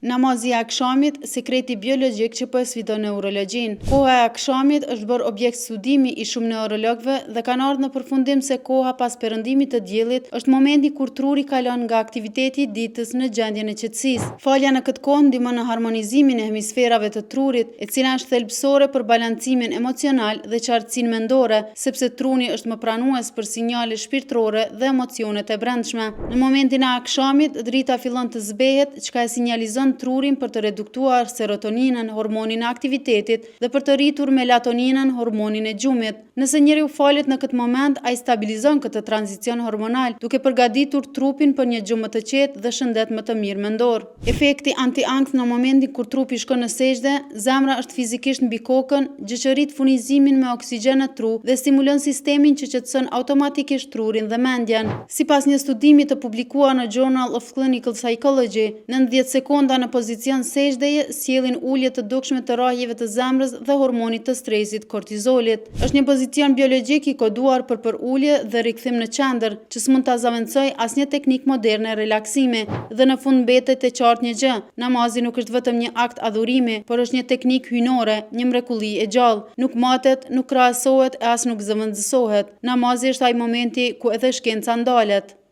Namazi i akşamit, sekreti biologjik që po e sfidon neurologjin. Koha e akşamit është bërë objekt studimi i shumë neurologëve dhe kanë ardhur në përfundim se koha pas perëndimit të diellit është momenti kur truri kalon nga aktiviteti i ditës në gjendjen e qetësisë. Falja në këtë kohë ndihmon në harmonizimin e hemisferave të trurit, e cila është thelbësore për balancimin emocional dhe qartësinë mendore, sepse truni është më pranues për sinjale shpirtërore dhe emocionet e brendshme. Në momentin e akşamit, drita fillon të zbehet, çka e sinjalizon trurin për të reduktuar serotoninën, hormonin e aktivitetit, dhe për të rritur melatoninën, hormonin e gjumit. Nëse njeriu falet në këtë moment, ai stabilizon këtë tranzicion hormonal, duke përgatitur trupin për një gjumë të qetë dhe shëndet më të mirë mendor. Efekti anti-ankth në momentin kur trupi shkon në sejdë, zemra është fizikisht mbi kokën, gjë që rrit furnizimin me oksigjen në tru dhe stimulon sistemin që qetëson automatikisht trurin dhe mendjen. Sipas një studimi të publikuar në Journal of Clinical Psychology, 90 sekonda në pozicion sejdëje sjellin ulje të dukshme të rrahjeve të zemrës dhe hormonit të stresit kortizolit. Është një pozicion biologjik i koduar për ulje dhe rikthim në qendër, që s'mund ta zaventësoj asnjë teknikë moderne relaksimi. Dhe në fund mbetet e qartë një gjë: namazi nuk është vetëm një akt adhurimi, por është një teknikë hyjnore, një mrekulli e gjallë. Nuk matet, nuk krahasohet e as nuk zëvendësohet. Namazi është ai momenti ku edhe shkenca ndalet.